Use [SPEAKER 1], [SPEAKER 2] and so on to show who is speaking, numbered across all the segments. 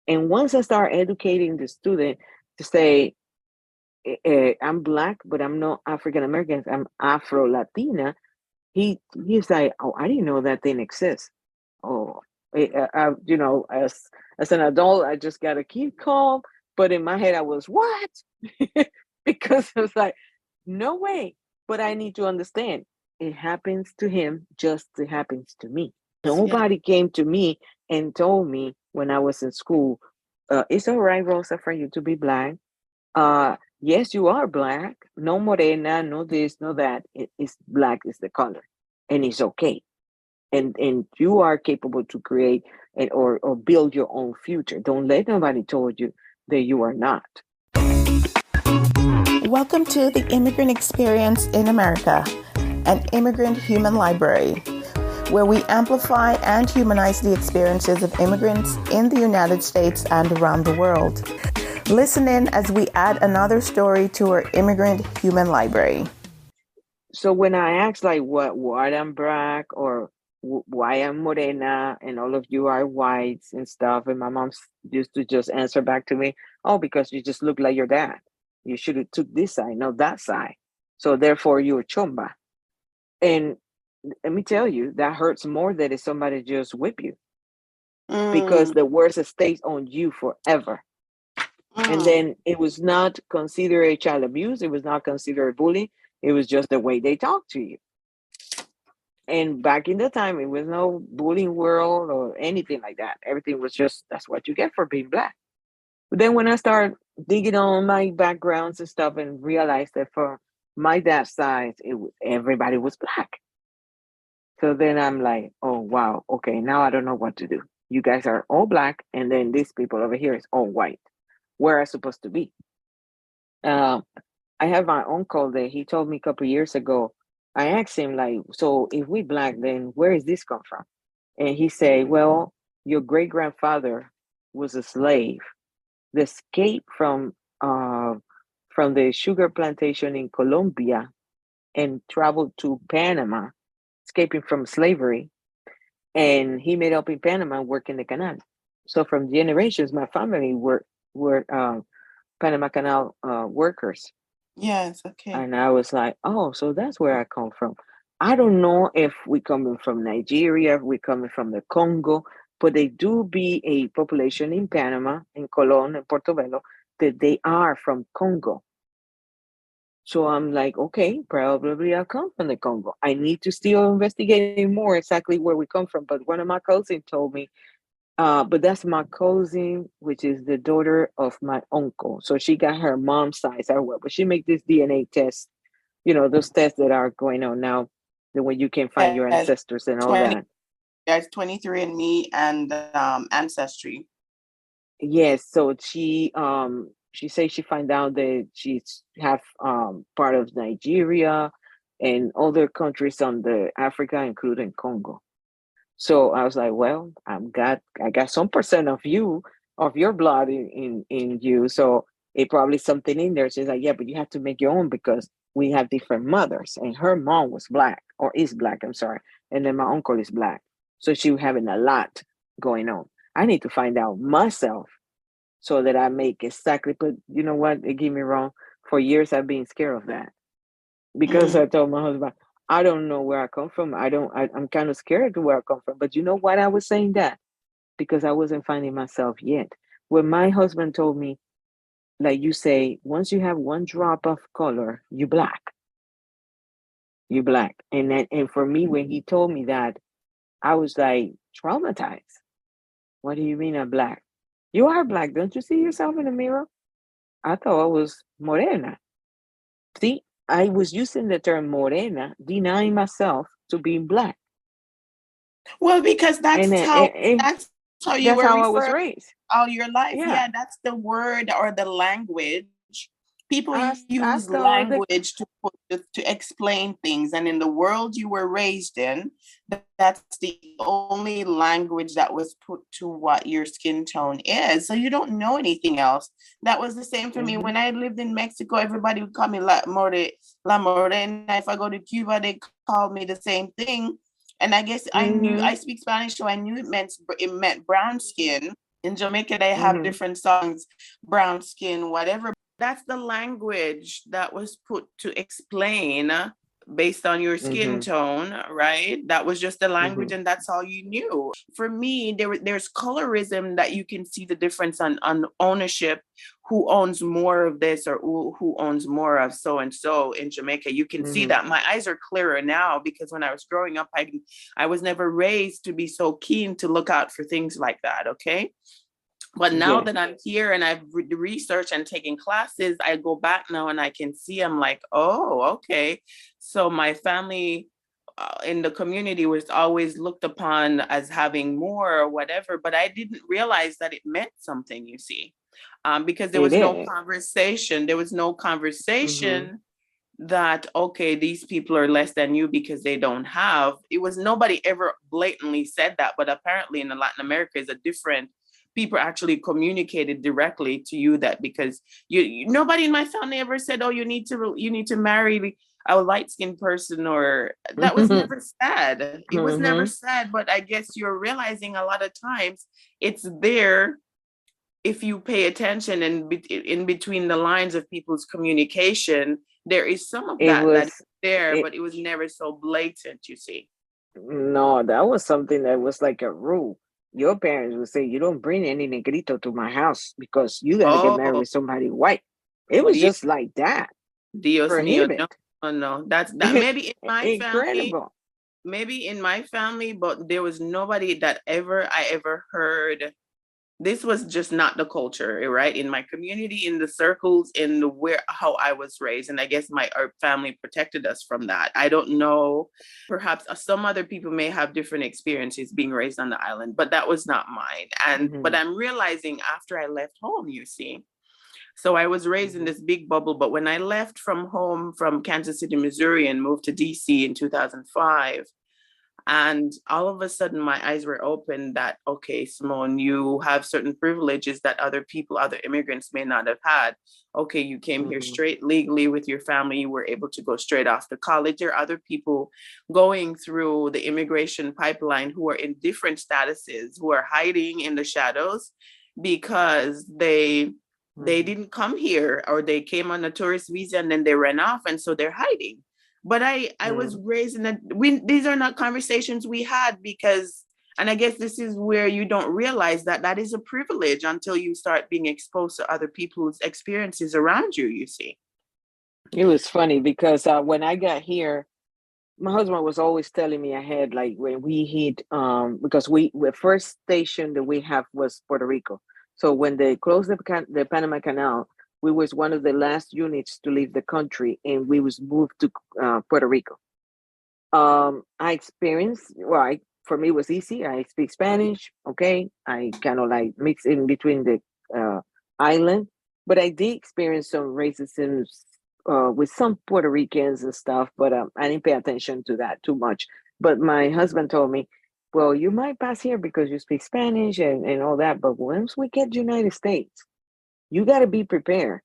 [SPEAKER 1] And once I start educating the student to say, I'm Black, but I'm not African American, I'm Afro Latina, he's like, oh, I didn't know that didn't exist. Oh, as an adult, I just gotta keep calm. But in my head, I was what? Because I was like, no way. But I need to understand it happens to him just as it happens to me.
[SPEAKER 2] Yeah.
[SPEAKER 1] Nobody came to me and told me when I was in school, it's all right, Rosa, for you to be Black. Yes, you are Black. No morena, no this, no that. It's Black is the color, and it's okay. And you are capable to create or build your own future. Don't let nobody told you that you are not.
[SPEAKER 2] Welcome to the Immigrant Experience in America, an immigrant human library, where we amplify and humanize the experiences of immigrants in the United States and around the world. Listen in as we add another story to our immigrant human library.
[SPEAKER 1] So when I ask like what I'm Black or why I'm morena and all of you are whites and stuff, and my mom used to just answer back to me, oh, because you just look like your dad. You should have took this side, not that side. So therefore you're chomba. And let me tell you, that hurts more than if somebody just whip you, because the worst stays on you forever. And then it was not considered child abuse. It was not considered bullying. It was just the way they talk to you. And back in the time, it was no bullying world or anything like that. Everything was just, that's what you get for being Black. But then when I started digging on my backgrounds and stuff and realized that for my dad's side, everybody was Black. So then I'm like, oh, wow. Okay, now I don't know what to do. You guys are all Black. And then these people over here is all white. Where am I supposed to be? Uh, I have my uncle that he told me a couple years ago. I asked him like, so if we Black, then where is this come from? And he said, well, your great grandfather was a slave that escaped from the sugar plantation in Colombia and traveled to Panama, escaping from slavery. And he made up in Panama and worked in the canal. So from generations, my family were Panama Canal workers.
[SPEAKER 2] Yes, okay.
[SPEAKER 1] And I was like, oh, so that's where I come from. I don't know if we coming from Nigeria, if we coming from the Congo, but they do be a population in Panama, in Colon, and Portobello, that they are from Congo. So I'm like, okay, probably I come from the Congo. I need to still investigate more exactly where we come from. But one of my cousins told me, but that's my cousin, which is the daughter of my uncle. So she got her mom's size or what, but she make this DNA test, those tests that are going on now, the way you can find your
[SPEAKER 2] Yes,
[SPEAKER 1] ancestors and all
[SPEAKER 2] 20,
[SPEAKER 1] that.
[SPEAKER 2] yes, 23andMe and Ancestry.
[SPEAKER 1] Yes, so she says she find out that she's have part of Nigeria and other countries on the Africa, including Congo. So I was like, well, I got some percent of your blood in you. So it probably something in there. She's like, yeah, but you have to make your own because we have different mothers. And her mom was Black or is Black, I'm sorry. And then my uncle is Black. So she was having a lot going on. I need to find out myself so that I make exactly, but you know what? It get me wrong. For years I've been scared of that because I told my husband, I don't know where I come from. I'm kind of scared to where I come from. But you know what? I was saying that because I wasn't finding myself yet. When my husband told me, like you say, once you have one drop of color, you Black. You Black. And for me, when he told me that, I was like traumatized. What do you mean I'm Black? You are Black. Don't you see yourself in the mirror? I thought I was morena. See, I was using the term morena, denying myself to being Black.
[SPEAKER 2] Well, because
[SPEAKER 1] And,
[SPEAKER 2] that's how you were
[SPEAKER 1] that's how I
[SPEAKER 2] referred
[SPEAKER 1] was raised.
[SPEAKER 2] all your life.
[SPEAKER 1] Yeah.
[SPEAKER 2] Yeah, that's the word or the language. People use
[SPEAKER 1] I thought that,
[SPEAKER 2] language to explain things, and in the world you were raised in, that's the only language that was put to what your skin tone is. So you don't know anything else. That was the same for me when I lived in Mexico. Everybody would call me La Morena. If I go to Cuba, they called me the same thing. And I guess I speak Spanish, so I knew it meant brown skin. In Jamaica, they have
[SPEAKER 1] Mm-hmm.
[SPEAKER 2] different songs, brown skin, whatever. That's the language that was put to explain based on your skin
[SPEAKER 1] Mm-hmm.
[SPEAKER 2] tone, right? That was just the
[SPEAKER 1] Mm-hmm.
[SPEAKER 2] language, and that's all you knew. For me, there's colorism that you can see the difference on ownership, who owns more of this or who owns more of so and so in Jamaica. You can see
[SPEAKER 1] Mm-hmm.
[SPEAKER 2] that. My eyes are clearer now because when I was growing up, I was never raised to be so keen to look out for things like that. Okay. But now
[SPEAKER 1] Yeah,
[SPEAKER 2] that I'm here and I've researched and taken classes, I go back now and I can see, I'm like, oh, okay. So my family in the community was always looked upon as having more or whatever, but I didn't realize that it meant something, you see, because there
[SPEAKER 1] it
[SPEAKER 2] was no
[SPEAKER 1] is.
[SPEAKER 2] conversation. There was no
[SPEAKER 1] Mm-hmm.
[SPEAKER 2] conversation that, okay, these people are less than you because they don't have. It was nobody ever blatantly said that, but apparently in Latin America is a different, people actually communicated directly to you that because nobody in my family ever said, oh, you need to marry a light skinned person, or that was never said. It was never
[SPEAKER 1] Mm-hmm.
[SPEAKER 2] said, but I guess you're realizing a lot of times it's there if you pay attention and in between the lines of people's communication, there is some of
[SPEAKER 1] It
[SPEAKER 2] that is
[SPEAKER 1] was
[SPEAKER 2] there,
[SPEAKER 1] it
[SPEAKER 2] but it was never so blatant, you see.
[SPEAKER 1] no, that was something that was like a rule. Your parents would say, you don't bring any negrito to my house because you got to get married
[SPEAKER 2] Oh,
[SPEAKER 1] with somebody white. It was
[SPEAKER 2] Di-
[SPEAKER 1] just like that.
[SPEAKER 2] Dios mío, no,
[SPEAKER 1] Prohibit.
[SPEAKER 2] no, no. That's that. Maybe in my family,
[SPEAKER 1] Incredible.
[SPEAKER 2] but there was nobody that I ever heard. This was just not the culture, right? In my community, in the circles, in the where how I was raised, and I guess my our family protected us from that. I don't know. Perhaps some other people may have different experiences being raised on the island, but that was not mine. And but
[SPEAKER 1] Hmm.
[SPEAKER 2] I'm realizing after I left home, you see. So I was raised in
[SPEAKER 1] Hmm.
[SPEAKER 2] this big bubble, but when I left from home from Kansas City, Missouri, and moved to DC in 2005, and all of a sudden, my eyes were open that, okay, Simone, you have certain privileges that other people, other immigrants may not have had. Okay, you came here
[SPEAKER 1] Hmm.
[SPEAKER 2] straight legally with your family. You were able to go straight off to college. There are other people going through the immigration pipeline who are in different statuses, who are hiding in the shadows because they
[SPEAKER 1] Hmm.
[SPEAKER 2] didn't come here, or they came on a tourist visa and then they ran off, and so they're hiding. But I was
[SPEAKER 1] Hmm.
[SPEAKER 2] raised in a we these are not conversations we had because, and I guess this is where you don't realize that that is a privilege until you start being exposed to other people's experiences around you, you see.
[SPEAKER 1] It was funny because when I got here, my husband was always telling me ahead, like when we hit, because the first station that we have was Puerto Rico. So when they closed the Panama Canal, we was one of the last units to leave the country, and we was moved to Puerto Rico. I experienced, well, for me it was easy. I speak Spanish. Okay, I kind of like mix in between the uh, island, but I did experience some racism with some Puerto Ricans and stuff. But I didn't pay attention to that too much. But my husband told me, "Well, you might pass here because you speak Spanish and all that. But once we get United States, you got to be prepared."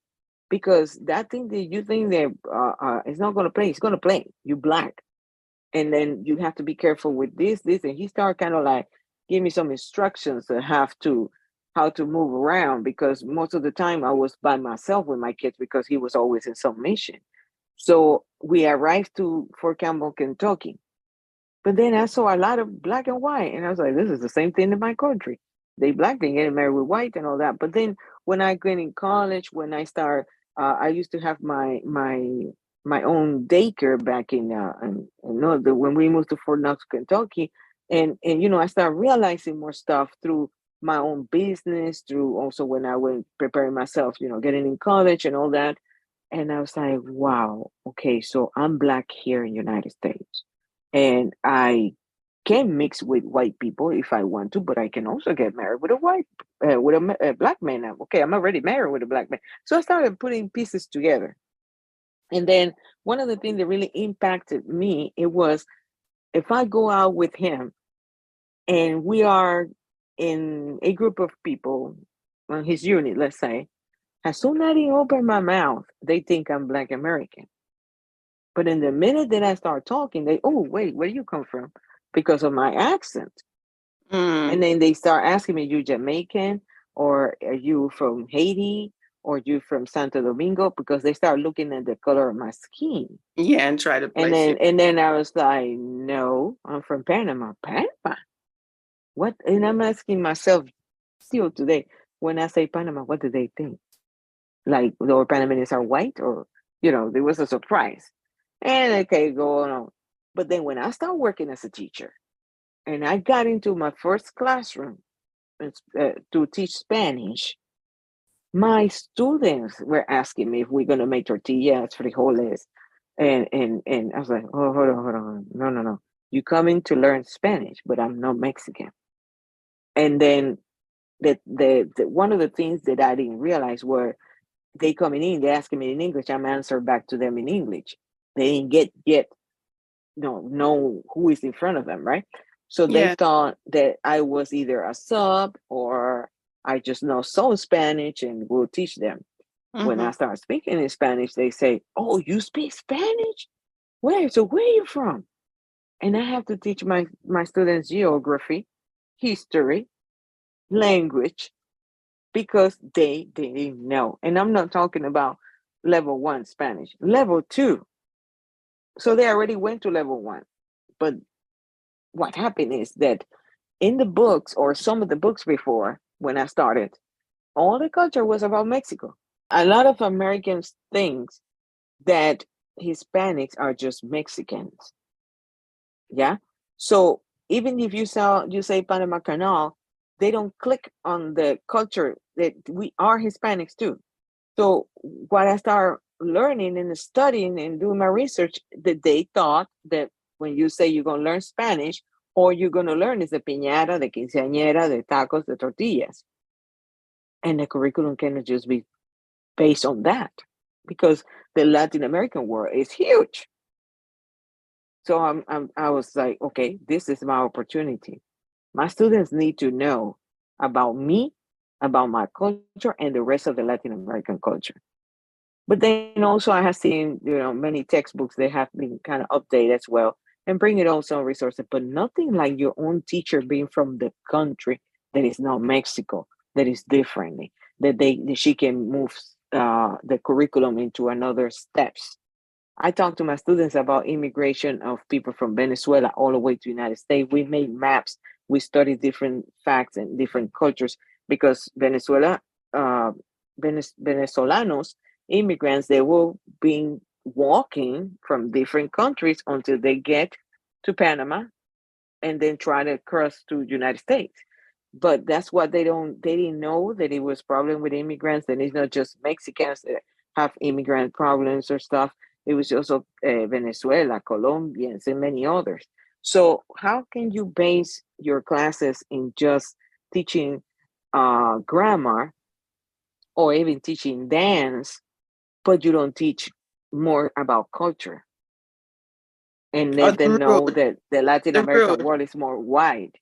[SPEAKER 1] Because that thing that you think that it's not going to play, it's going to play. You black, and then you have to be careful with this, and he started kind of like give me some instructions to have to how to move around, because most of the time I was by myself with my kids because he was always in some mission. So we arrived to Fort Campbell, Kentucky, but then I saw a lot of black and white, and I was like, this is the same thing in my country. They black, they getting married with white and all that. But then when I get in college, when I start, I used to have my own daycare back when we moved to Fort Knox, Kentucky, and I started realizing more stuff through my own business, through also when I went preparing myself, getting in college and all that. And I was like, wow, okay, so I'm black here in United States, and I can mix with white people if I want to, but I can also get married with a black man. Now, okay, I'm already married with a black man, so I started putting pieces together. And then one of the things that really impacted me, it was if I go out with him and we are in a group of people on his unit, let's say, as soon as I open my mouth, they think I'm Black American. But in the minute that I start talking, oh, wait, where do you come from? Because of my accent. And
[SPEAKER 2] Mm.
[SPEAKER 1] then they start asking me, you Jamaican? or are you from Haiti, or you from Santo Domingo, because they start looking at the color of my skin.
[SPEAKER 2] Yeah, and try to
[SPEAKER 1] And
[SPEAKER 2] place you.
[SPEAKER 1] then I was like, no, I'm from Panama. Panama? What? And I'm asking myself still today, when I say Panama, what do they think? Like the Panamanians are white, or there was a surprise. And okay, going on. But then when I started working as a teacher and I got into my first classroom to teach Spanish, my students were asking me if we're gonna make tortillas, frijoles, and I was like, oh, hold on, no, no, no. You coming to learn Spanish, but I'm not Mexican. And then the one of the things that I didn't realize were they coming in, they asking me in English, I'm answering back to them in English. They didn't get yet know who is in front of them, right? So they
[SPEAKER 2] Yeah.
[SPEAKER 1] thought that I was either a sub or I just know some Spanish and will teach them. When I
[SPEAKER 2] Mm-hmm.
[SPEAKER 1] start speaking in Spanish, they say, "Oh, you speak Spanish? Where? So where are you from?" And I have to teach my students geography, history, language, because they didn't know. And I'm not talking about level one Spanish, level two. So they already went to level one. But what happened is that in the books, or some of the books before when I started, all the culture was about Mexico. A lot of Americans think that Hispanics are just Mexicans. Yeah. So even if you say Panama Canal, they don't click on the culture that we are Hispanics too. So what I started learning and studying and doing my research, that they thought that when you say you're gonna learn Spanish, all you're gonna learn is the piñata, the quinceañera, the tacos, the tortillas. And the curriculum cannot just be based on that, because the Latin American world is huge. So I was like, okay, this is my opportunity. My students need to know about me, about my culture, and the rest of the Latin American culture. But then also I have seen, many textbooks they have been kind of updated as well, and bring it also resources, but nothing like your own teacher being from the country that is not Mexico, that is differently, that she can move the curriculum into another steps. I talk to my students about immigration of people from Venezuela all the way to the United States. We made maps. We study different facts and different cultures, because uh, Venezolanos, immigrants, they will be walking from different countries until they get to Panama, and then try to cross to United States. But that's what they didn't know, that it was problem with immigrants, and it's not just Mexicans that have immigrant problems or stuff. It was also Venezuela, Colombians, and many others. So how can you base your classes in just teaching grammar, or even teaching dance, but you don't teach more about culture, and
[SPEAKER 2] Or
[SPEAKER 1] let them
[SPEAKER 2] the
[SPEAKER 1] know
[SPEAKER 2] root.
[SPEAKER 1] that the Latin
[SPEAKER 2] The
[SPEAKER 1] American
[SPEAKER 2] root.
[SPEAKER 1] world is more wide?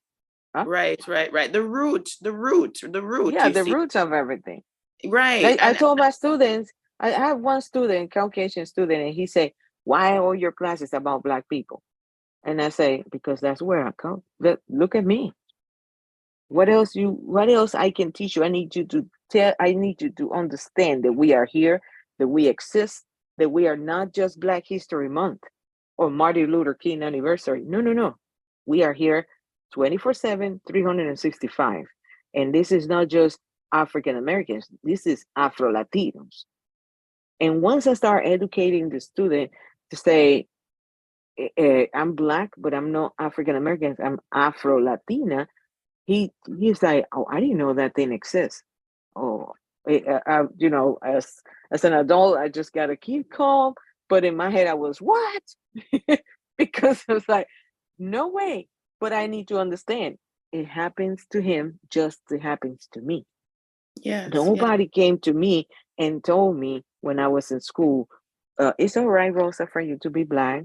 [SPEAKER 1] Huh?
[SPEAKER 2] Right, right, right. The root,
[SPEAKER 1] Yeah,
[SPEAKER 2] you
[SPEAKER 1] the
[SPEAKER 2] see.
[SPEAKER 1] roots of everything.
[SPEAKER 2] Right.
[SPEAKER 1] I
[SPEAKER 2] And
[SPEAKER 1] told my students, I have one student, Caucasian student, and he said, "Why all your classes about Black people?" And I say, "Because that's where I come. Look at me. What else I can teach you? I need you to understand that we are here, that we exist, that we are not just Black History Month or Martin Luther King anniversary. No, no, no. We are here 24/7, 365. And this is not just African Americans, this is Afro Latinos." And once I start educating the student to say, I'm Black, but I'm not African American, I'm Afro Latina, he's like, "Oh, I didn't know that thing exists." Oh, as an adult, I just gotta keep calm. But in my head, I was, what? Because I was like, no way. But I need to understand, it happens to him just it happens to me.
[SPEAKER 2] yes, yes.
[SPEAKER 1] Nobody came to me and told me when I was in school, it's all right, Rosa, for you to be Black.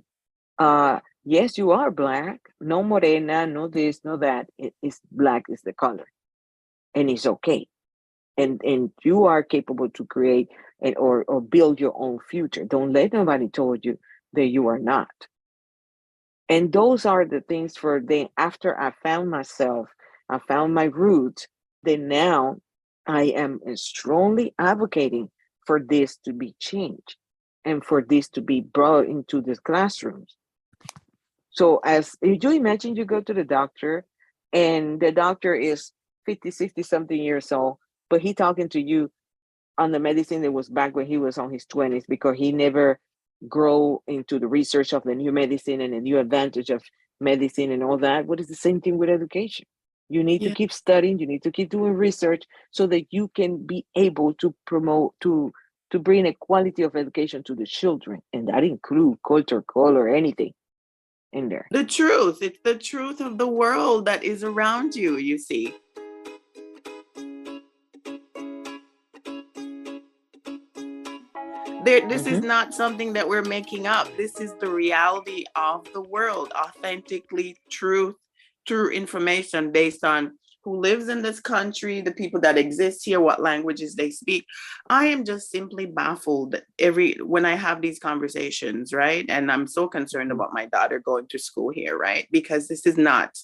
[SPEAKER 1] Yes, you are Black. No morena, no this, no that. It's Black is the color, and it's okay. And you are capable to create or build your own future. Don't let nobody told you that you are not. And those are the things for then after I found myself, I found my roots, then now I am strongly advocating for this to be changed and for this to be brought into the classrooms. So as if you imagine you go to the doctor and the doctor is 50, 60 something years old, but he talking to you on the medicine that was back when he was on his 20s because he never grow into the research of the new medicine and the new advantage of medicine and all that. What is the same thing with education? You need to
[SPEAKER 2] Yeah.
[SPEAKER 1] keep studying, you need to keep doing research so that you can be able to promote to bring a quality of education to the children. And that include culture, color, anything in there.
[SPEAKER 2] The truth. It's the truth of the world that is around you, you see. This is
[SPEAKER 1] Mm-hmm.
[SPEAKER 2] not something that we're making up. This is the reality of the world, authentically true information based on who lives in this country, the people that exist here, what languages they speak. I am just simply baffled when I have these conversations, right? And I'm so concerned
[SPEAKER 1] Mm-hmm.
[SPEAKER 2] about my daughter going to school here, right? Because this is not,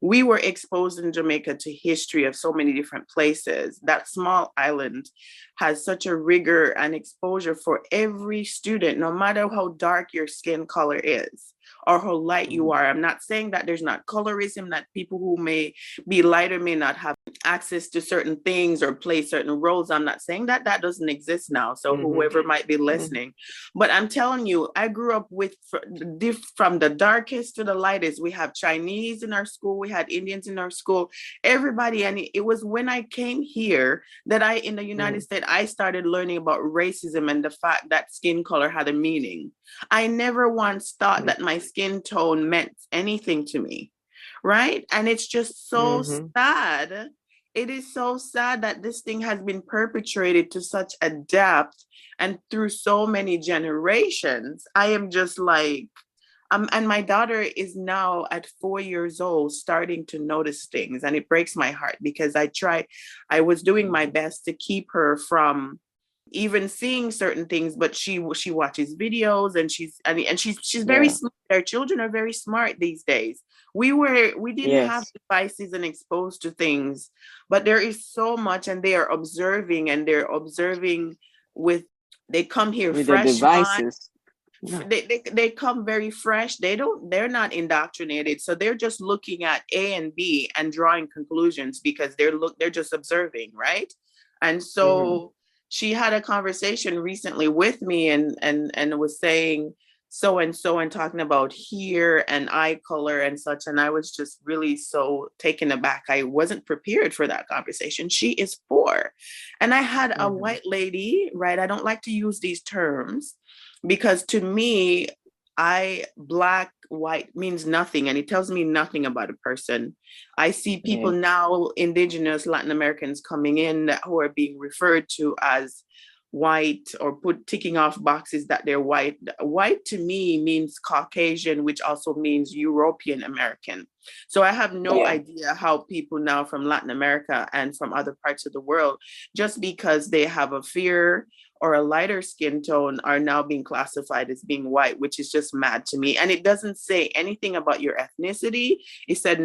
[SPEAKER 2] we were exposed in Jamaica to history of so many different places. That small island has such a rigor and exposure for every student, no matter how dark your skin color is or how light you are. I'm not saying that there's not colorism, that people who may be lighter may not have access to certain things or play certain roles. I'm not saying that that doesn't exist now. So
[SPEAKER 1] Mm-hmm.
[SPEAKER 2] whoever might be
[SPEAKER 1] Mm-hmm.
[SPEAKER 2] listening, but I'm telling you, I grew up with from the darkest to the lightest. We have Chinese in our school, we had Indians in our school, everybody. And it was when I came here that in the United States, I started learning about racism and the fact that skin color had a meaning. I never once thought that my skin tone meant anything to me, right? And it's just so
[SPEAKER 1] Mm-hmm.
[SPEAKER 2] sad. It is so sad that this thing has been perpetrated to such a depth and through so many generations. I am just like, and my daughter is now at 4 years old, starting to notice things, and it breaks my heart because I was doing my best to keep her from even seeing certain things, but she watches videos and she's very
[SPEAKER 1] Yeah.
[SPEAKER 2] smart. Our children are very smart these days. We didn't have
[SPEAKER 1] Yes.
[SPEAKER 2] devices and exposed to things, but there is so much, and they are observing, and they're observing with, they come here
[SPEAKER 1] With the
[SPEAKER 2] fresh mind.
[SPEAKER 1] devices. No.
[SPEAKER 2] They come very fresh. They're not indoctrinated, so they're just looking at A and B and drawing conclusions because they're just observing, right? And
[SPEAKER 1] Mm-hmm.
[SPEAKER 2] so she had a conversation recently with me, and was saying so and so, and talking about hair and eye color and such, and I was just really so taken aback. I wasn't prepared for that conversation. She is 4, and I had a
[SPEAKER 1] Mm-hmm.
[SPEAKER 2] white lady, right? I don't like to use these terms because to me, black, white means nothing, and it tells me nothing about a person. I see people
[SPEAKER 1] Yeah.
[SPEAKER 2] now, indigenous Latin Americans coming in who are being referred to as white or ticking off boxes that they're white. White to me means Caucasian, which also means European American. So I have no
[SPEAKER 1] Yeah.
[SPEAKER 2] idea how people now from Latin America and from other parts of the world, just because they have a fear or a lighter skin tone, are now being classified as being white, which is just mad to me. And it doesn't say anything about your ethnicity. It says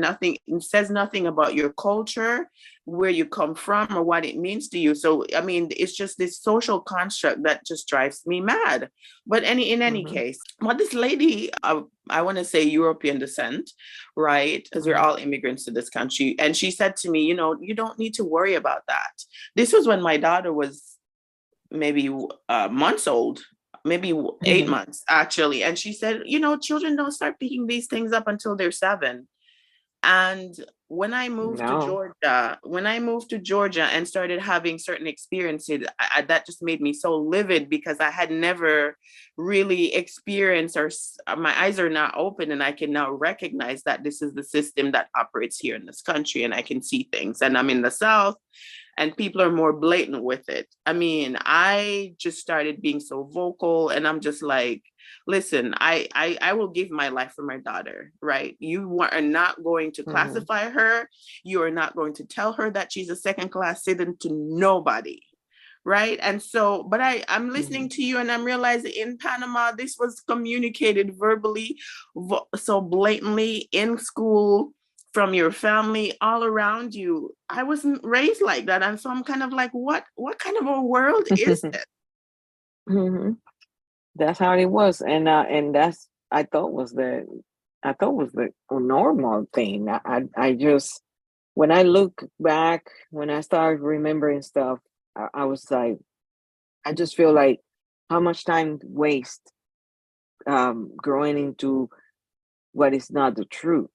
[SPEAKER 2] nothing about your culture, where you come from, or what it means to you. So I mean, it's just this social construct that just drives me mad. But in any
[SPEAKER 1] Mm-hmm.
[SPEAKER 2] case, what this lady, I want to say European descent, right? Because we're
[SPEAKER 1] Mm-hmm.
[SPEAKER 2] all immigrants to this country. And she said to me, you don't need to worry about that. This was when my daughter was maybe months old, maybe eight
[SPEAKER 1] Mm-hmm.
[SPEAKER 2] months actually. And she said, children don't start picking these things up until they're 7. And
[SPEAKER 1] No.
[SPEAKER 2] when I moved to Georgia and started having certain experiences, that just made me so livid because I had never really experienced, or my eyes are now open, and I can now recognize that this is the system that operates here in this country, and I can see things. And I'm in the South, and people are more blatant with it. I mean, I just started being so vocal, and I'm just like, listen, I will give my life for my daughter, right? You are not going to
[SPEAKER 1] Mm-hmm.
[SPEAKER 2] classify her. You are not going to tell her that she's a second class citizen to nobody. Right. And so, but I'm
[SPEAKER 1] Mm-hmm.
[SPEAKER 2] listening to you, and I'm realizing in Panama, this was communicated verbally, so blatantly in school, from your family all around you. I wasn't raised like that. And so I'm kind of like, what kind of a world is this?
[SPEAKER 1] Mhm. That's how it was, and that's I thought was the normal thing. I just when I look back, when I started remembering stuff, I was like, I just feel like how much time waste growing into what is not the truth.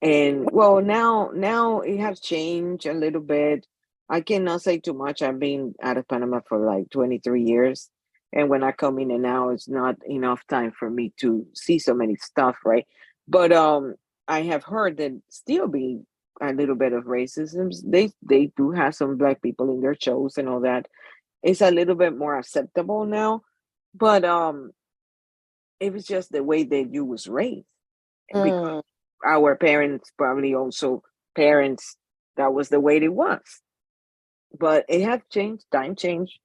[SPEAKER 1] And well, now it has changed a little bit. I cannot say too much. I've been out of Panama for like 23 years. And when I come in and now, it's not enough time for me to see so many stuff, right? But I have heard that still be a little bit of racism. They do have some black people in their shows and all that. It's a little bit more acceptable now. But it was just the way that you was raised because
[SPEAKER 2] Mm.
[SPEAKER 1] our parents probably also parents that was the way it was, but it has changed. Time change,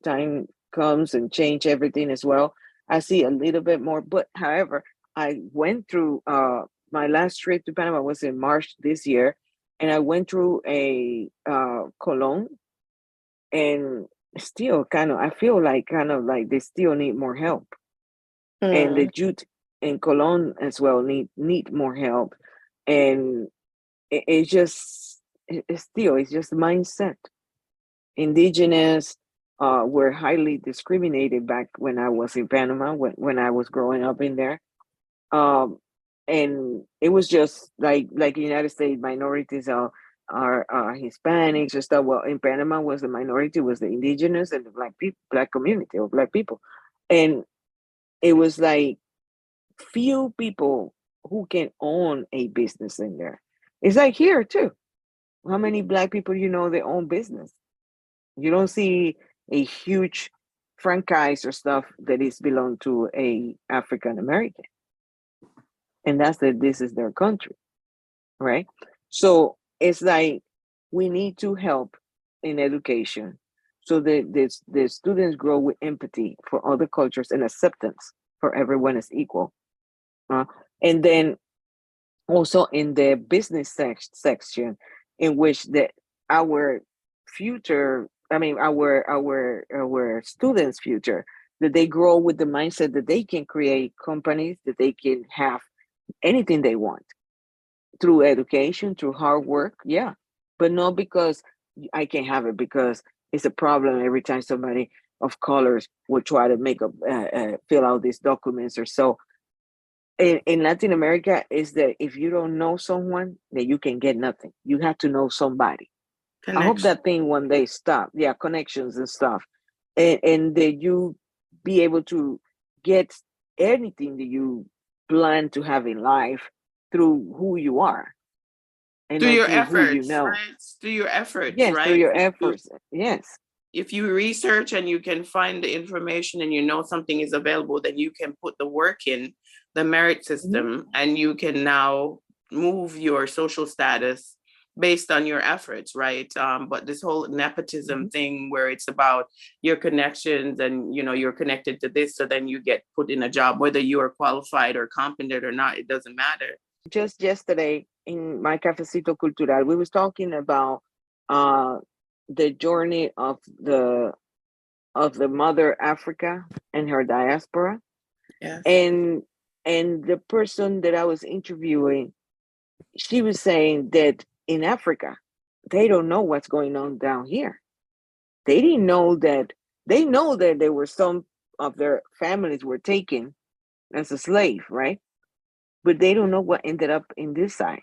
[SPEAKER 1] time comes and change everything as well. I see a little bit more, but however, I went through my last trip to Panama was in March this year, and I went through a Colón, and still kind of I feel like kind of like they still need more help, and the
[SPEAKER 2] Mm.
[SPEAKER 1] youth in Colón as well need more help, and it's just it's still it's just mindset. Indigenous were highly discriminated back when I was in Panama when I was growing up in there. Um, and it was just like United States minorities are Hispanics or stuff. Well, in Panama was the minority was the indigenous and the black people, black community or black people, and it was like few people who can own a business in there. It's like here too. How many black people you know they own business? You don't see a huge franchise or stuff that is belong to a African American, and that's that this is their country, right? So it's like we need to help in education so that the students grow with empathy for other cultures and acceptance for everyone is equal. Uh, and then also in the business section in which the our future I mean our students future that they grow with the mindset that they can create companies that they can have anything they want through education through hard work, yeah, but not because I can have it because it's a problem every time somebody of colors will try to make a fill out these documents or so in Latin America is that if you don't know someone, that you can get nothing. You have to know somebody. I hope
[SPEAKER 2] Connection.
[SPEAKER 1] that thing one day stop. Yeah, connections and stuff, and that you be able to get anything that you plan to have in life through who you are and
[SPEAKER 2] Through
[SPEAKER 1] not
[SPEAKER 2] your
[SPEAKER 1] through who you
[SPEAKER 2] efforts,
[SPEAKER 1] know.
[SPEAKER 2] right? Through your efforts,
[SPEAKER 1] Yes, through
[SPEAKER 2] right?
[SPEAKER 1] your
[SPEAKER 2] If you
[SPEAKER 1] efforts. Yes.
[SPEAKER 2] if you research and you can find the information and you know something is available, then you can put the work in the merit
[SPEAKER 1] Mhm.
[SPEAKER 2] system and you can now move your social status based on your efforts, right? But this whole nepotism
[SPEAKER 1] Mhm.
[SPEAKER 2] thing where it's about your connections and you're connected to this, so then you get put in a job, whether you are qualified or competent or not, it doesn't matter.
[SPEAKER 1] Just yesterday in my cafecito cultural, we was talking about uh, the journey of the mother Africa and her diaspora,
[SPEAKER 2] Yes.
[SPEAKER 1] and the person that I was interviewing, she was saying that in Africa, they don't know what's going on down here. They didn't know that they know that there were some of their families were taken as a slave, right? But they don't know what ended up in this side.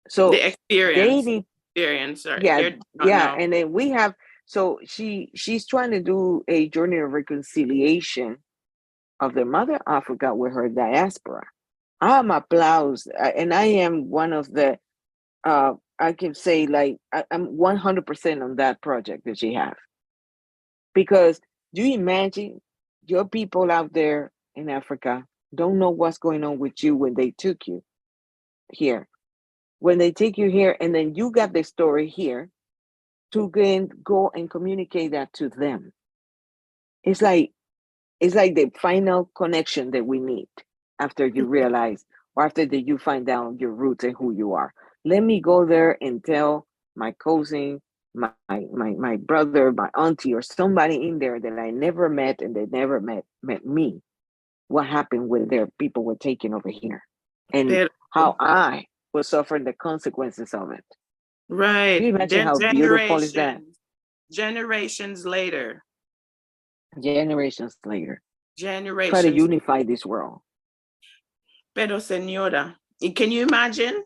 [SPEAKER 1] So
[SPEAKER 2] The
[SPEAKER 1] they
[SPEAKER 2] experience,
[SPEAKER 1] need
[SPEAKER 2] experience, sorry,
[SPEAKER 1] yeah,
[SPEAKER 2] they don't
[SPEAKER 1] yeah,
[SPEAKER 2] know.
[SPEAKER 1] and then we have so she's trying to do a journey of reconciliation of the mother Africa with her diaspora. I'm applause, and I am one of the. I can say like I'm 100% on that project that she have because do you imagine your people out there in Africa don't know what's going on with you when they took you here, when they take you here, and then you got the story here to go and communicate that to them. It's like it's like the final connection that we need after you realize or after that you find out your roots and who you are. Let me go there and tell my cousin, my brother, my auntie, or somebody in there that I never met and they never met me, what happened with their people were taken over here, and how
[SPEAKER 2] Beautiful.
[SPEAKER 1] I was suffering the consequences of it. Do you
[SPEAKER 2] Right.
[SPEAKER 1] imagine how beautiful is that?
[SPEAKER 2] Generations later.
[SPEAKER 1] Generations later, try to
[SPEAKER 2] Generations.
[SPEAKER 1] unify this world.
[SPEAKER 2] Pero señora, can you imagine?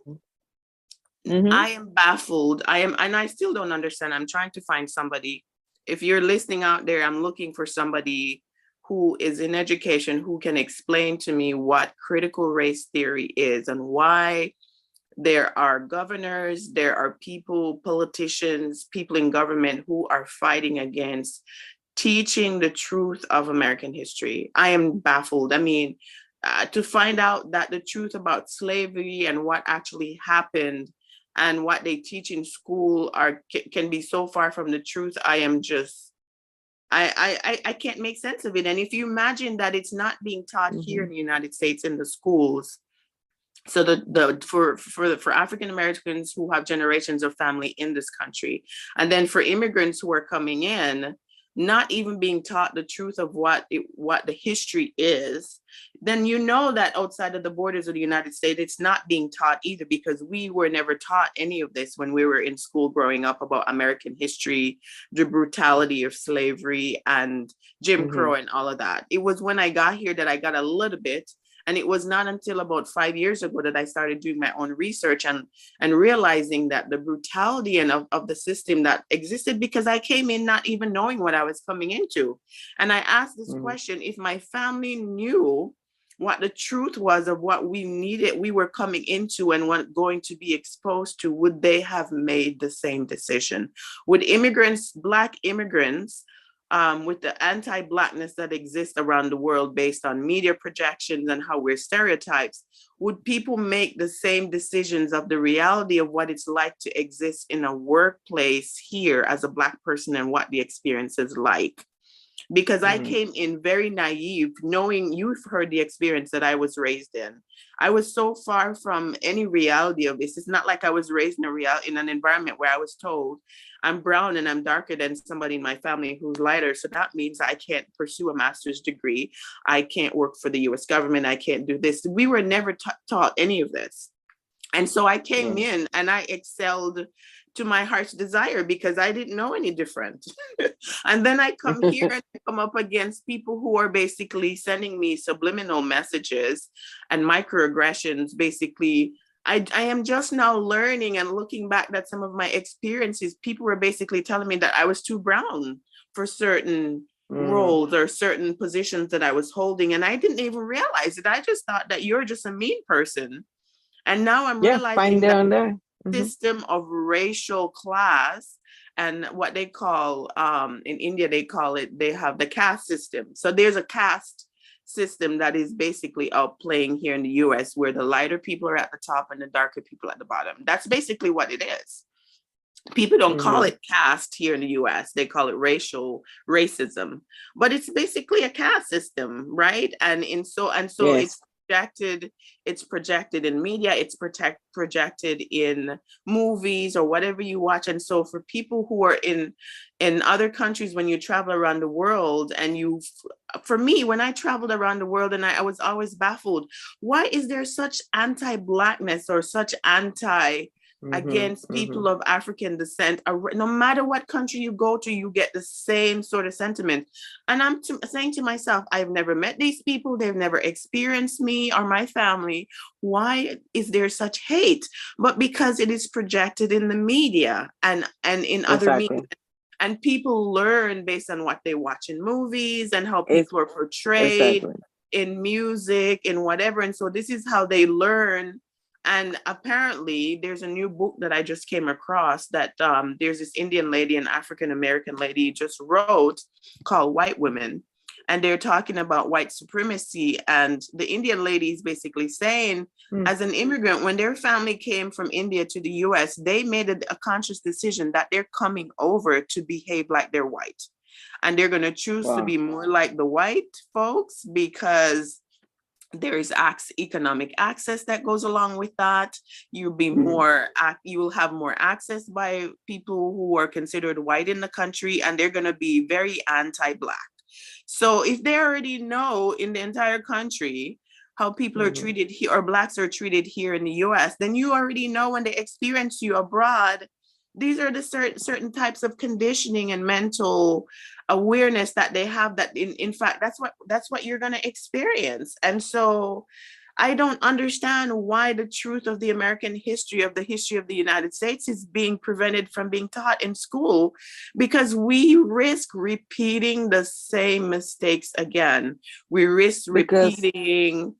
[SPEAKER 1] Mm-hmm.
[SPEAKER 2] I am baffled. I am, and I still don't understand. I'm trying to find somebody. If you're listening out there, I'm looking for somebody who is in education who can explain to me what critical race theory is and why there are governors, there are people, politicians, people in government who are fighting against teaching the truth of American history. I am baffled. I mean, to find out that the truth about slavery and what actually happened and what they teach in school can be so far from the truth. I am just I can't make sense of it. And if you imagine that it's not being taught here
[SPEAKER 1] Mm-hmm.
[SPEAKER 2] in the United States in the schools, so for African Americans who have generations of family in this country, and then for immigrants who are coming in, not even being taught the truth of what the history is, then you know that outside of the borders of the United States, it's not being taught either, because we were never taught any of this when we were in school growing up about American history, the brutality of slavery and Jim
[SPEAKER 1] Mm-hmm.
[SPEAKER 2] Crow and all of that. It was when I got here that I got a little bit. And it was not until about 5 years ago that I started doing my own research and realizing that the brutality and of the system that existed, because I came in not even knowing what I was coming into. And I asked this
[SPEAKER 1] Mm-hmm.
[SPEAKER 2] question: if my family knew what the truth was of what we were coming into and what going to be exposed to, would they have made the same decision? Would immigrants, Black immigrants, with the anti-Blackness that exists around the world based on media projections and how we're stereotypes, would people make the same decisions of the reality of what it's like to exist in a workplace here as a Black person and what the experience is like? Because I
[SPEAKER 1] Mm-hmm.
[SPEAKER 2] came in very naive, knowing, you've heard the experience that I was raised in. I was so far from any reality of this. It's not like I was raised in an environment where I was told I'm brown and I'm darker than somebody in my family who's lighter. So that means I can't pursue a master's degree. I can't work for the US government. I can't do this. We were never taught any of this. And so I came
[SPEAKER 1] Yes.
[SPEAKER 2] in and I excelled to my heart's desire because I didn't know any different. And then I come here and I come up against people who are basically sending me subliminal messages and microaggressions. Basically, I am just now learning and looking back at some of my experiences. People were basically telling me that I was too brown for certain
[SPEAKER 1] Mm.
[SPEAKER 2] roles or certain positions that I was holding. And I didn't even realize it. I just thought that you're just a mean person. And now I'm
[SPEAKER 1] Yeah, fine
[SPEAKER 2] realizing
[SPEAKER 1] there
[SPEAKER 2] that
[SPEAKER 1] and there. Mm-hmm.
[SPEAKER 2] system of racial class and what they call in India, they have the caste system. So there's a caste system that is basically outplaying here in the US, where the lighter people are at the top and the darker people at the bottom. That's basically what it is. People don't call
[SPEAKER 1] Mm-hmm.
[SPEAKER 2] it caste here in the US. They call it racism, but it's basically a caste system, right? And so
[SPEAKER 1] Yes.
[SPEAKER 2] it's projected in media, it's projected in movies or whatever you watch. And so for people who are in other countries, when you travel around the world, and for me, when I traveled around the world, and I was always baffled, why is there such anti-Blackness or such anti
[SPEAKER 1] Mm-hmm.
[SPEAKER 2] against
[SPEAKER 1] Mm-hmm.
[SPEAKER 2] people of African descent? No matter what country you go to, you get the same sort of sentiment. And saying to myself, I've never met these people. They've never experienced me or my family. Why is there such hate? But because it is projected in the media and in other media.
[SPEAKER 1] Exactly.
[SPEAKER 2] And people learn based on what they watch in movies and how
[SPEAKER 1] It's
[SPEAKER 2] people are portrayed
[SPEAKER 1] exactly.
[SPEAKER 2] in music and whatever. And so this is how they learn. And apparently, there's a new book that I just came across that there's this Indian lady, an African American lady, just wrote, called White Women. And they're talking about white supremacy. And the Indian lady is basically saying,
[SPEAKER 1] Mm.
[SPEAKER 2] as an immigrant, when their family came from India to the US, they made a conscious decision that they're coming over to behave like they're white. And they're going to choose to
[SPEAKER 1] Wow.
[SPEAKER 2] be more like the white folks because There is economic access that goes along with that. You'll be
[SPEAKER 1] Mhm.
[SPEAKER 2] more, you will have more access by people who are considered white in the country, and they're going to be very anti-black. So if they already know in the entire country how people are
[SPEAKER 1] Mhm.
[SPEAKER 2] treated here, or blacks are treated here in the US, then you already know when they experience you abroad, these are the certain types of conditioning and mental awareness that they have, that in fact that's what you're going to experience. And so I don't understand why the truth of the American history, of the history of the United States, is being prevented from being taught in school, because we risk repeating the same mistakes again. We risk
[SPEAKER 1] Because
[SPEAKER 2] repeating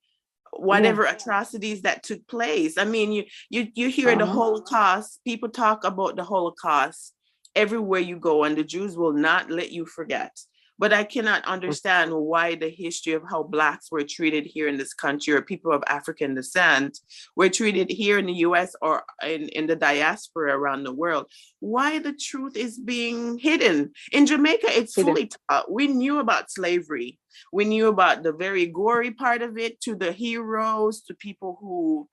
[SPEAKER 1] yeah,
[SPEAKER 2] whatever atrocities that took place. I mean, you hear the
[SPEAKER 1] uh-huh.
[SPEAKER 2] Holocaust, people talk about the Holocaust everywhere you go, and the Jews will not let you forget. But I cannot understand why the history of how blacks were treated here in this country, or people of African descent were treated here in the US, or in the diaspora around the world, why the truth is being hidden. In Jamaica, it's
[SPEAKER 1] Hidden.
[SPEAKER 2] fully taught. We knew about slavery, we knew about the very gory part of it, to the heroes, to people who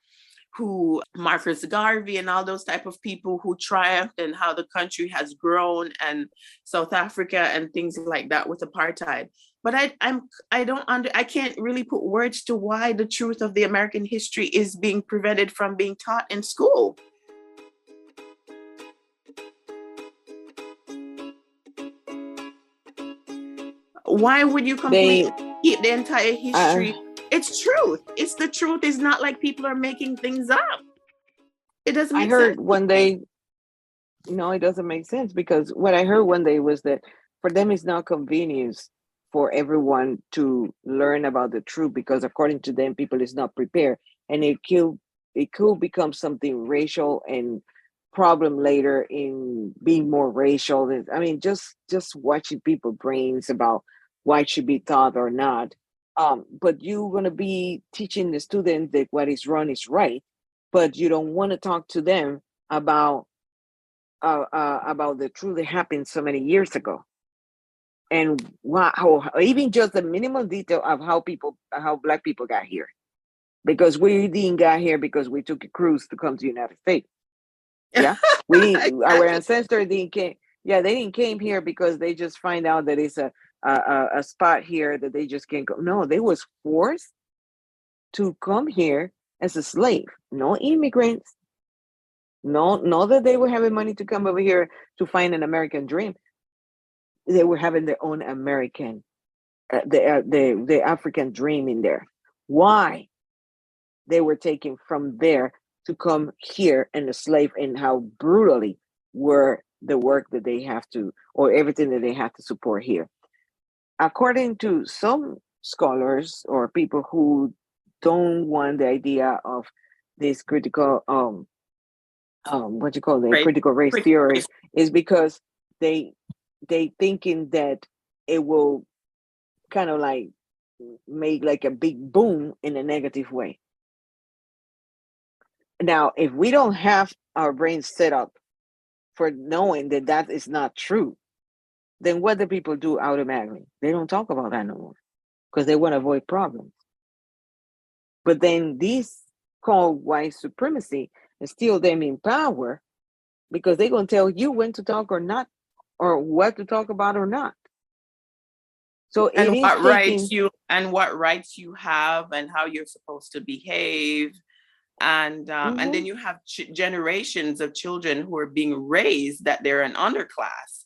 [SPEAKER 2] Marcus Garvey and all those type of people who triumphed, and how the country has grown, and South Africa and things like that with apartheid. But I can't really put words to why the truth of the American history is being prevented from being taught in school. Why would you
[SPEAKER 1] They
[SPEAKER 2] completely keep the entire
[SPEAKER 1] uh
[SPEAKER 2] history? It's truth. It's the truth. It's not like people are making things up. It doesn't
[SPEAKER 1] I
[SPEAKER 2] make sense
[SPEAKER 1] heard
[SPEAKER 2] to
[SPEAKER 1] one
[SPEAKER 2] me.
[SPEAKER 1] day, no, it doesn't make sense because what I heard one day was that for them it's not convenience for everyone to learn about the truth because according to them people is not prepared and it could become something racial and problem later in being more racial. I mean just watching people brains about what should be taught or not. But you're gonna be teaching the students that what is wrong is right, but you don't want to talk to them about about the truth that happened so many years ago, and how even just the minimal detail of how black people got here, because we didn't got here because we took a cruise to come to the United States. Yeah, we didn't. Our
[SPEAKER 2] Exactly.
[SPEAKER 1] ancestors didn't came. Yeah, they didn't came here because they just find out that it's a spot here that they just can't go. No, they was forced to come here as a slave. No immigrants. No, that they were having money to come over here to find an American dream. They were having their own American, the African dream in there. Why they were taken from there to come here and the slave, and how brutally were the work that they have to, or everything that they have to support here. According to some scholars or people who don't want the idea of this critical what you call the
[SPEAKER 2] Right.
[SPEAKER 1] critical race theory, is because they they thinking that it will kind of like make like a big boom in a negative way. Now, if we don't have our brains set up for knowing that that is not true, then what do people do automatically? They don't talk about that no more because they want to avoid problems. But then these called white supremacy and still them in power because they're going to tell you when to talk or not, or what to talk about or not. So it
[SPEAKER 2] And
[SPEAKER 1] is taking.
[SPEAKER 2] what rights you have, and how you're supposed to behave. And
[SPEAKER 1] Mhm,
[SPEAKER 2] then you have generations of children who are being raised that they're an underclass.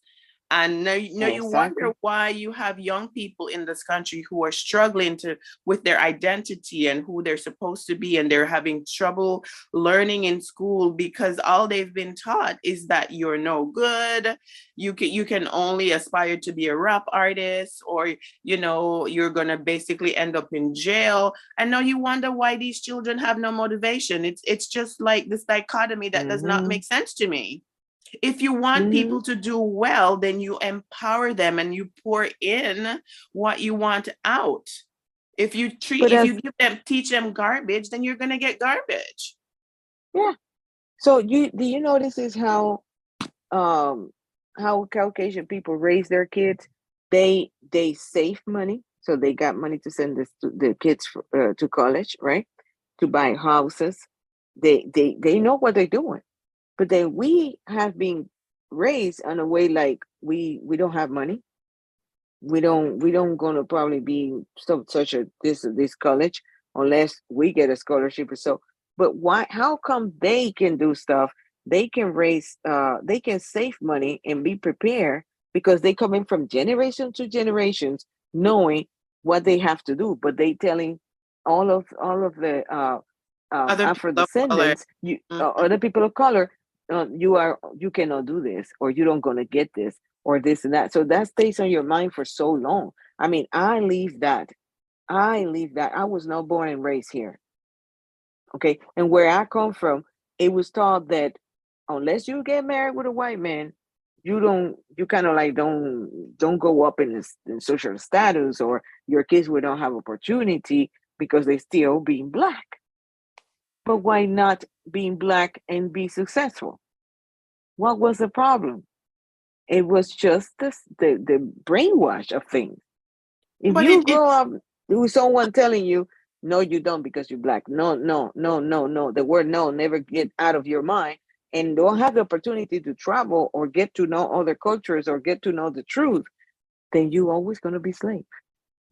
[SPEAKER 2] And now you wonder
[SPEAKER 1] exactly.
[SPEAKER 2] why you have young people in this country who are struggling to with their identity and who they're supposed to be, and they're having trouble learning in school because all they've been taught is that you're no good. You can only aspire to be a rap artist, or you're gonna basically end up in jail. And now you wonder why these children have no motivation. It's just like this dichotomy that does not
[SPEAKER 1] Mhm,
[SPEAKER 2] make sense to me. If you want
[SPEAKER 1] mhm.
[SPEAKER 2] people to do well, then you empower them and you pour in what you want out.
[SPEAKER 1] But
[SPEAKER 2] If
[SPEAKER 1] as
[SPEAKER 2] you teach them garbage, then you're gonna get garbage.
[SPEAKER 1] yeah. So you do you notice is um how Caucasian people raise their kids? They save money. so they got money to send the kids to college, right? To buy houses. They know what they're doing, but then we have been raised in a way like we don't have money. We don't gonna probably be such a this college unless we get a scholarship or so. But why? How come they can do stuff? They can raise. They can save money and be prepared because they come in from generation to generations knowing what they have to do. But they telling all of the
[SPEAKER 2] Other
[SPEAKER 1] Afro
[SPEAKER 2] people of color.
[SPEAKER 1] descendants, other people of color, you cannot do this, or you don't gonna get this, or this and that. So that stays on your mind for so long. I mean, I leave that. I leave that. I was not born and raised here. Okay. And where I come from, it was taught that unless you get married with a white man, you kind of like don't go up in social status, or your kids will not have opportunity because they still being black. But why not being black and be successful? What was the problem? It was just the brainwash of things. If
[SPEAKER 2] But
[SPEAKER 1] you
[SPEAKER 2] it
[SPEAKER 1] grow up with someone telling you, no, you don't because you're black. No, no, no, no, no. The word no never get out of your mind, and don't have the opportunity to travel or get to know other cultures or get to know the truth, then you always gonna be slave.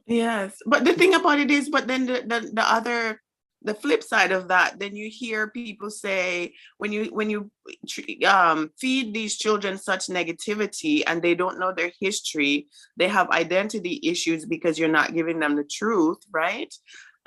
[SPEAKER 2] Yes, but the thing about it is, but then the other, the flip side of that, then you hear people say, when you feed these children such negativity and they don't know their history, they have identity issues because you're not giving them the truth, right?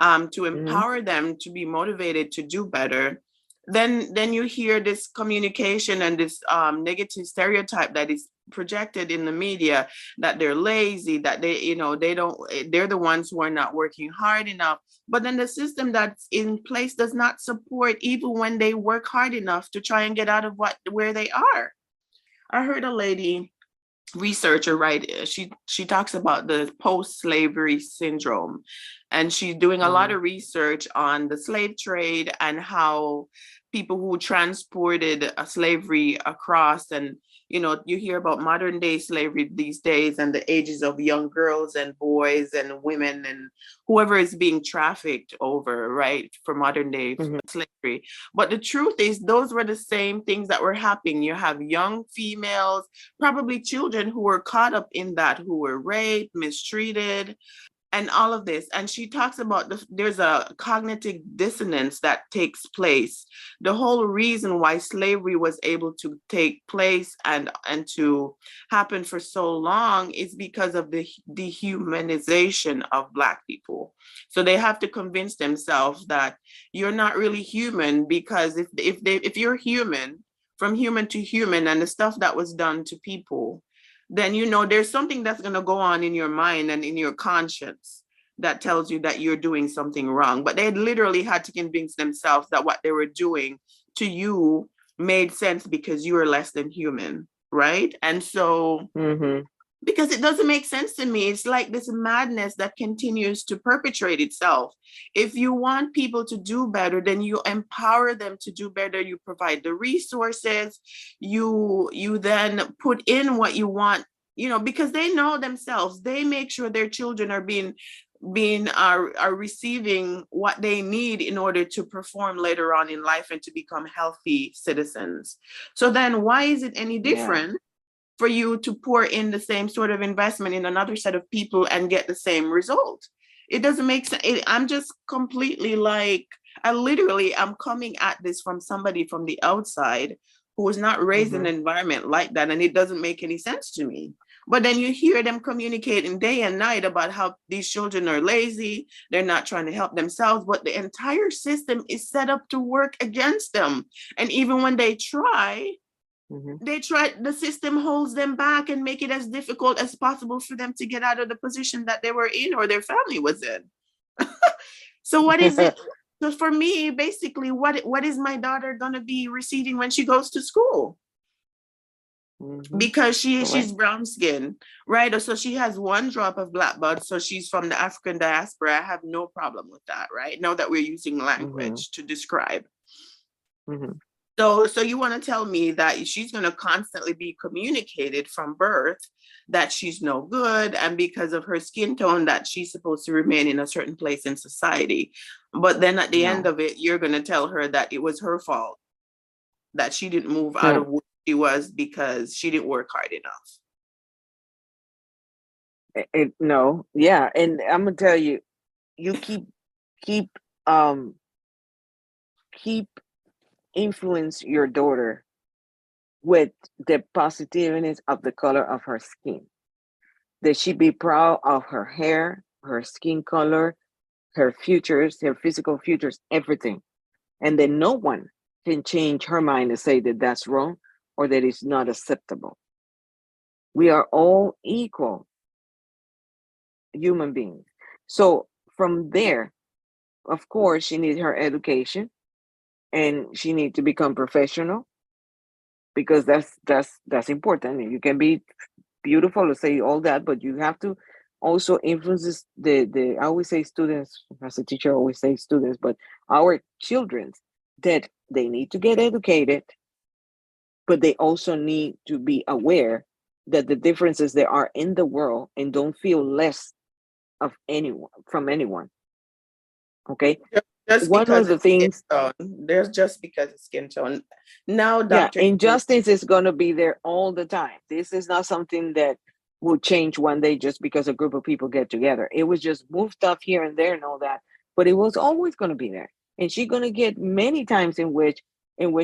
[SPEAKER 2] To
[SPEAKER 1] Mm-hmm.
[SPEAKER 2] empower them to be motivated to do better. Then you hear this communication and this negative stereotype that is projected in the media, that they're lazy, that they're the ones who are not working hard enough. But then the system that's in place does not support even when they work hard enough to try and get out of where they are. I heard a lady researcher, right? She talks about the post-slavery syndrome, and she's doing a lot
[SPEAKER 1] Mm-hmm.
[SPEAKER 2] of research on the slave trade and how people who transported slavery across, and you hear about modern day slavery these days and the ages of young girls and boys and women and whoever is being trafficked over, right, for modern day
[SPEAKER 1] Mm-hmm.
[SPEAKER 2] slavery. But the truth is, those were the same things that were happening. You have young females, probably children, who were caught up in that, who were raped, mistreated, and all of this. And she talks about there's a cognitive dissonance that takes place. The whole reason why slavery was able to take place and to happen for so long is because of the dehumanization of Black people. So they have to convince themselves that you're not really human, because if you're human, from human to human, and the stuff that was done to people, then there's something that's going to go on in your mind and in your conscience that tells you that you're doing something wrong. But they literally had to convince themselves that what they were doing to you made sense because you were less than human, right? And so,
[SPEAKER 1] Mm-hmm.
[SPEAKER 2] because it doesn't make sense to me, it's like this madness that continues to perpetrate itself. If you want people to do better, then you empower them to do better. You provide the resources, you then put in what you want, because they know themselves. They make sure their children are are receiving what they need in order to perform later on in life and to become healthy citizens. So then why is it any
[SPEAKER 1] Yeah.
[SPEAKER 2] different for you to pour in the same sort of investment in another set of people and get the same result? It doesn't make sense. I'm just completely like, I literally am coming at this from somebody from the outside who was not raised in
[SPEAKER 1] Mm-hmm.
[SPEAKER 2] an environment like that, and it doesn't make any sense to me. But then you hear them communicating day and night about how these children are lazy, they're not trying to help themselves, but the entire system is set up to work against them. And even when
[SPEAKER 1] Mm-hmm.
[SPEAKER 2] the system holds them back and make it as difficult as possible for them to get out of the position that they were in or their family was in. So what is it? So for me, basically, what is my daughter gonna be receiving when she goes to school?
[SPEAKER 1] Mm-hmm.
[SPEAKER 2] Because she's
[SPEAKER 1] Correct.
[SPEAKER 2] brown skin, right? So she has one drop of black blood, so she's from the African diaspora. I have no problem with that, right? Now that we're using
[SPEAKER 1] Mm-hmm.
[SPEAKER 2] language to describe.
[SPEAKER 1] Mm-hmm.
[SPEAKER 2] So you want to tell me that she's going to constantly be communicated from birth that she's no good, and because of her skin tone that she's supposed to remain in a certain place in society. But then at the end
[SPEAKER 1] No.
[SPEAKER 2] of it, you're going to tell her that it was her fault, that she didn't move out of
[SPEAKER 1] No.
[SPEAKER 2] where she was because she didn't work hard enough.
[SPEAKER 1] No. Yeah. And I'm gonna tell you, you keep um keep influence your daughter with the positiveness of the color of her skin. That she be proud of her hair, her skin color, her futures, her physical futures, everything. And then no one can change her mind and say that that's wrong or that it's not acceptable. We are all equal human beings. So from there, of course, she needs her education and she needs to become professional because that's important. You can be beautiful to say all that, but you have to also influence the I always say students, as a teacher I always say students, but our children, that they need to get educated, but they also need to be aware that the differences there are in the world and don't feel less of anyone from anyone. Okay.
[SPEAKER 2] Just
[SPEAKER 1] One
[SPEAKER 2] because
[SPEAKER 1] of the
[SPEAKER 2] it's skin
[SPEAKER 1] things,
[SPEAKER 2] tone. There's just because it's skin tone. Now,
[SPEAKER 1] yeah,
[SPEAKER 2] Dr.
[SPEAKER 1] injustice is going to be there all the time. This is not something that will change one day just because a group of people get together. It was just move stuff here and there and all that, but it was always going to be there. And she's going to get many times in which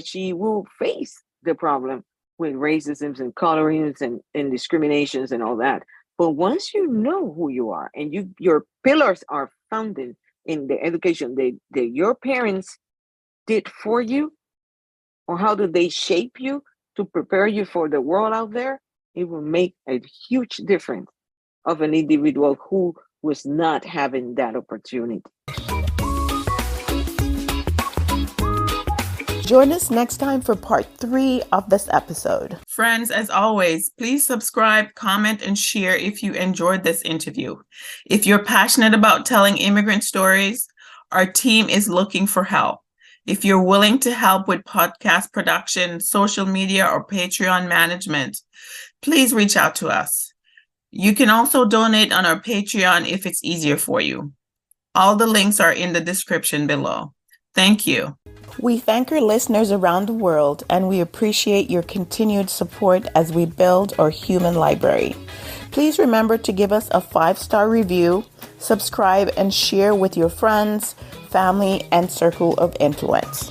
[SPEAKER 1] she will face the problem with racism and colorism and discriminations and all that. But once you know who you are and your pillars are founded in the education that your parents did for you, or how do they shape you to prepare you for the world out there, it will make a huge difference of an individual who was not having that opportunity.
[SPEAKER 3] Join us next time for part 3 of this episode.
[SPEAKER 2] Friends, as always, please subscribe, comment, and share if you enjoyed this interview. If you're passionate about telling immigrant stories, our team is looking for help. If you're willing to help with podcast production, social media, or Patreon management, please reach out to us. You can also donate on our Patreon if it's easier for you. All the links are in the description below. Thank you.
[SPEAKER 3] We thank our listeners around the world, and we appreciate your continued support as we build our human library. Please remember to give us a 5-star review, subscribe, and share with your friends, family, and circle of influence.